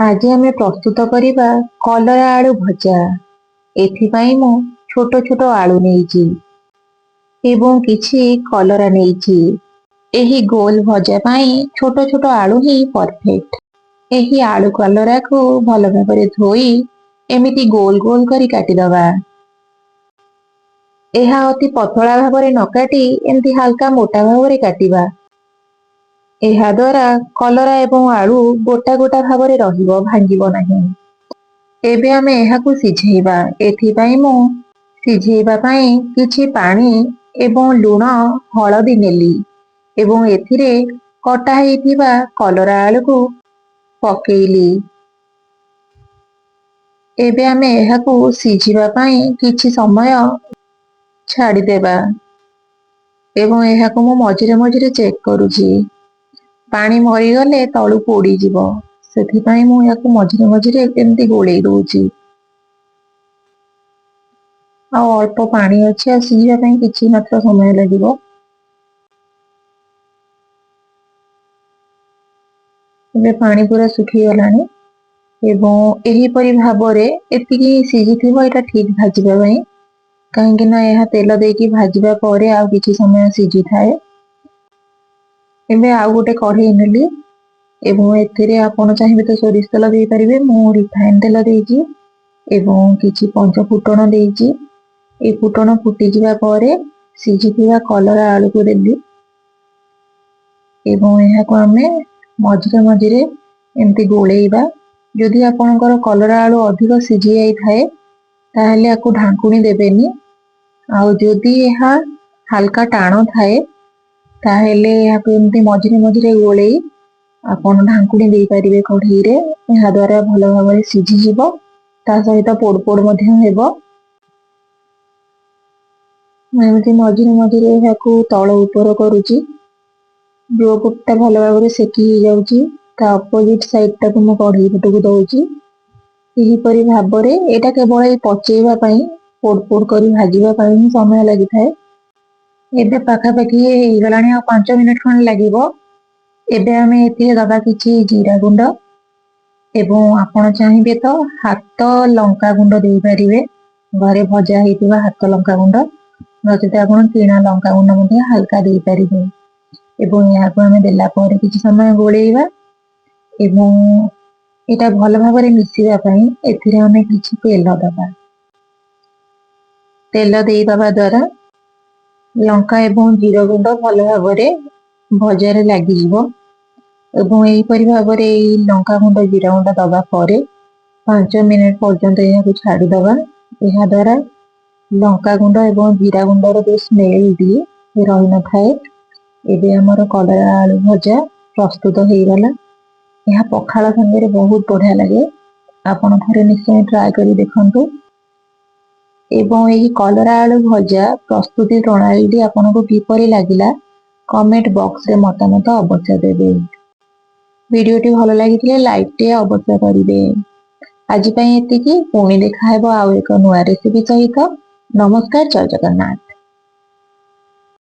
आज आम प्रस्तुत करवा कलरा आलू भजा। एथिपाई मु छोट छोट आलू नेइछि एवं किछि कलरा नेइछि। एही गोल भजा पाई छोट छोट आलू ही परफेक्ट। एही आलू कलरा को भल भाबरे धोई एमिति गोल गोल करी काटिदबा। एहा अति पतला भाबरे न काटी एमति हल्का मोटा भाबरे काटिबा। एहा द्वारा कलरा एवं आलू गोटा गोटा भाबरे रहिबो, भांगिबो नाही। एबे आमे एहाकु सिझेइबा। एथिपाई मु सिझेइबा पाई किछि पानी एवं लूण हळदी नेली एवं एथिरे कटा हेइथिबा कलरा आलू को पकेइली। एबे आमे एहाकु सिझिबा पाई किछि समय छाड़ी देबा एवं एहाकु मु मझिरे मझिरे चेक करूछि। पानी मरी गले तळु पोड़ी जिवो, सेथिपाई मु याकु मझिरे मझिरे एमति गोळेई दउछि। आ अल्प पानी अछि, आ सिझिबा पाई किछि मात्र समय लागिबो। एबे पानी पूरा सुखी गलानी एवं एही परि भाबरे एतिकी सिझिथिबो एटा ठीक भाजिबा पाई, काहेकि ना एहा तेल देकी भाजिबा परे आउ किछि समय सिझी थाए। एबे आउ गोटे कढ़ेई नेली एवं एथिरे आपण चाहिबे तो सोरिष तेल देई परिबे। मु रिफाइन तेल देइछि एवं किछि पंच फुटण देइछि। ए फुटण फुटी जिबा परे सिझिथिबा कलरा आलू को देली एवं एहाको आमे मझिरे मझिरे एमति गोळेइबा। जदि आपणकर कलरा आलू अधिक सिझी जाई थाए ताहेले आकु ढांकुणी देबेनी, आउ जदि एहा हल्का टाण थाए ताहेले एहाको एमति मझिरे मझिरे गोळेई आपण ढांकुणी देई परिबे कढ़ेई रे। एहा द्वारा भल भाबरे सिझी जिवो, ता सहित पोड़ पोड़ मध्य हेबो। एमति मझिरे मझिरे एहाकु तळ उपर करूछि। जो पटटा भल भाबरे सेकी हो जाउछि ता अपोजिट साइड टा को मु कढ़ेई पटकु दउछि। एही परि भाबरे एटा केवल ए पचेइबा पई पोड़ पोड़ करी भाजिबा पई ही समय लागि थाए। एबे पाखा पाखी हेई गलानी, आ 5 मिनिट खन लागिबो। एबे आमे एथिरे दबा किछि जीरा गुंड एवं आपण चाहिबे तो हाथ लंका गुंड देई परिबे। घरे भजा हेइतिबा हाथ लंका गुंड, नचेते आपण किणा लंका गुंड मध्ये हल्का देई परिबे। एवं याको आमे देला परे किछि समय गोळेइबा एवं एटा भल भाबरे मिसिबा पई एथिरे आमे किछि तेल दबा। तेल देई दबा द्वारा लंका एवं जीरा गुंड भल भाबरे भजारे लागि जिवो एवं एही परि भाबरे एई लंका गुंड जीरा गुंड दबा परे 5 मिनिट पर्यंत एहाकु छाड़ी दबा। एहा द्वारा लंका गुंड एवं जीरा गुंडर जो स्मेल दिए से रहि न थाए। एबे हमर कलरा आलू भजा प्रस्तुत हेई गला। एहा पखाळ संगे बहुत बढ़िया लगे, आपण थरे निश्चय ट्राई करी देखंतु। एवं एही कलरा आलू भजा प्रस्तुति प्रणाली आपनको किपरि लागिला कमेंट बॉक्स रे मतामत अवश्य देबे। वीडियोटी भल लागिथिले लाइक टे अवश्य करिवे। आज पई एतिकी, पुणी देखा हेबो आउ एक नुआ रेसिपी सहित। नमस्कार, जय जगन्नाथ।